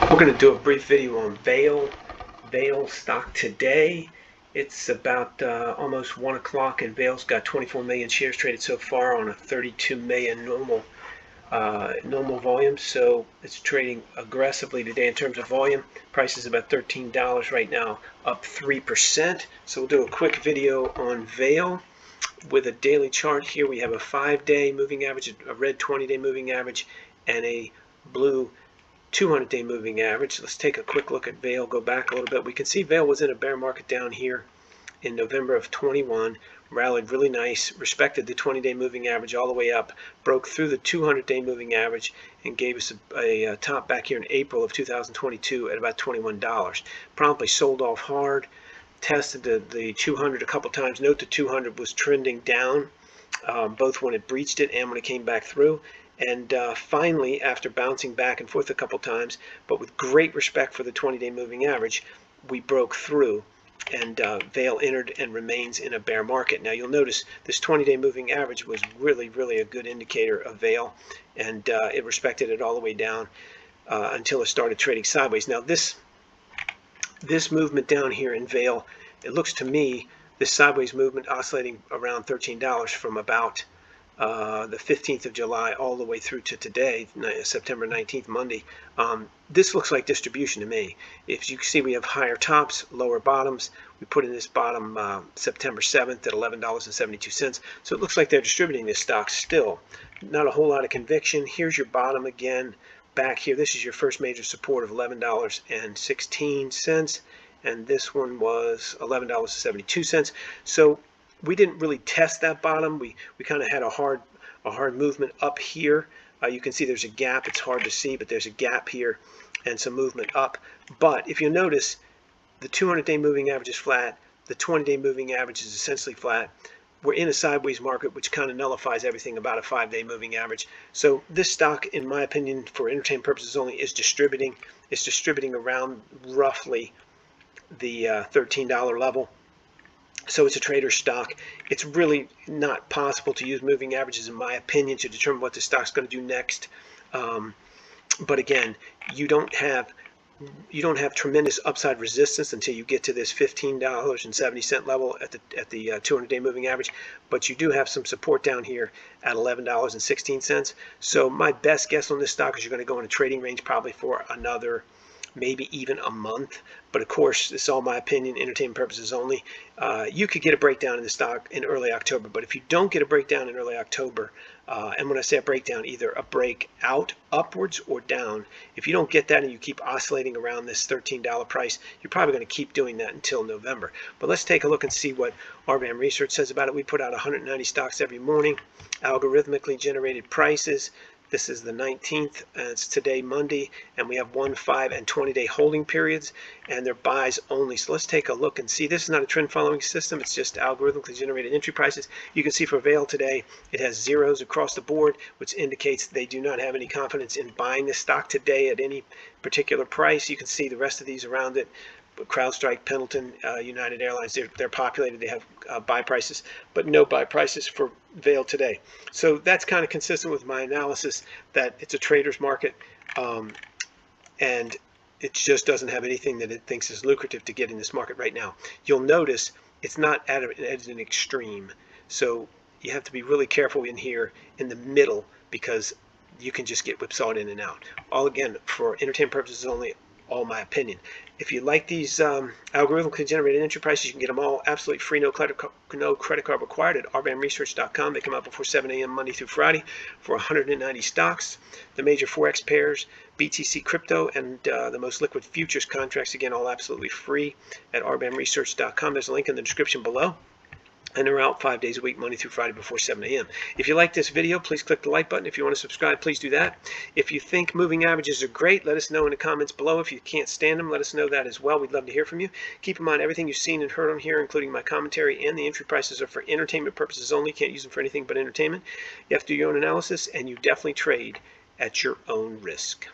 We're going to do a brief video on Vale Stock Today. It's about almost 1 o'clock, and Vale's got 24 million shares traded so far on a 32 million normal volume. So it's trading aggressively today in terms of volume. Price is about $13 right now, up 3%. So we'll do a quick video on Vale with a daily chart. Here we have a 5-day moving average, a red 20-day moving average, and a blue 200-day moving average. Let's take a quick look at Vale. Go back a little bit. We can see Vale was in a bear market down here in November of 21, rallied really nice, respected the 20-day moving average all the way up, broke through the 200-day moving average, and gave us a top back here in April of 2022 at about $21. Promptly sold off hard, tested the 200 a couple times. Note the 200 was trending down, both when it breached it and when it came back through. And finally, after bouncing back and forth a couple times, but with great respect for the 20-day moving average, we broke through, and Vale entered and remains in a bear market. Now you'll notice this 20-day moving average was really a good indicator of Vale, and it respected it all the way down until it started trading sideways. Now this movement down here in Vale, it looks to me, this sideways movement oscillating around $13 from about the 15th of July all the way through to today, September 19th, Monday. This looks like distribution to me. If you see, we have higher tops, lower bottoms. We put in this bottom September 7th at $11.72. So it looks like they're distributing this stock still. Not a whole lot of conviction. Here's your bottom again. Back here, this is your first major support of $11.16. And this one was $11.72. So we didn't really test that bottom. We kind of had a hard movement up here. You can see there's a gap. It's hard to see, but there's a gap here and some movement up. But if you notice, the 200-day moving average is flat. The 20-day moving average is essentially flat. We're in a sideways market, which kind of nullifies everything about a 5-day moving average. So this stock, in my opinion, for entertainment purposes only, is distributing. It's distributing around roughly the $13 level. So it's a trader stock. It's really not possible to use moving averages, in my opinion, to determine what the stock's going to do next. But again, you don't have tremendous upside resistance until you get to this $15.70 level at the 200-day moving average. But you do have some support down here at $11.16. So my best guess on this stock is you're going to go in a trading range probably for another, maybe even a month. But of course, this is all my opinion, entertainment purposes only. You could get a breakdown in the stock in early October, but if you don't get a breakdown in early October, and when I say a breakdown, either a breakout upwards or down, if you don't get that and you keep oscillating around this $13 price, you're probably going to keep doing that until November. But let's take a look and see what RBAM Research says about it. We put out 190 stocks every morning, algorithmically generated prices. This is the 19th, and it's today, Monday, and we have 1, 5, and 20-day holding periods, and they're buys only. So let's take a look and see. This is not a trend following system. It's just algorithmically generated entry prices. You can see for Vale today, it has zeros across the board, which indicates they do not have any confidence in buying this stock today at any particular price. You can see the rest of these around it. CrowdStrike, Pendleton, United Airlines, they're populated. They have buy prices, but no buy prices for Vale today. So that's kind of consistent with my analysis that it's a trader's market, and it just doesn't have anything that it thinks is lucrative to get in this market right now. You'll notice it's not at an extreme, so you have to be really careful in here in the middle, because you can just get whipsawed in and out. All again for entertainment purposes only. All my opinion. If you like these algorithmically generated entry prices, you can get them all absolutely free, no credit card required, at rbamresearch.com. They come out before 7 a.m. Monday through Friday for 190 stocks. The major forex pairs, BTC crypto, and the most liquid futures contracts, again, all absolutely free at rbamresearch.com. There's a link in the description below. And they're out 5 days a week, Monday through Friday before 7 a.m. If you like this video, please click the like button. If you want to subscribe, please do that. If you think moving averages are great, let us know in the comments below. If you can't stand them, let us know that as well. We'd love to hear from you. Keep in mind, everything you've seen and heard on here, including my commentary and the entry prices, are for entertainment purposes only. Can't use them for anything but entertainment. You have to do your own analysis, and you definitely trade at your own risk.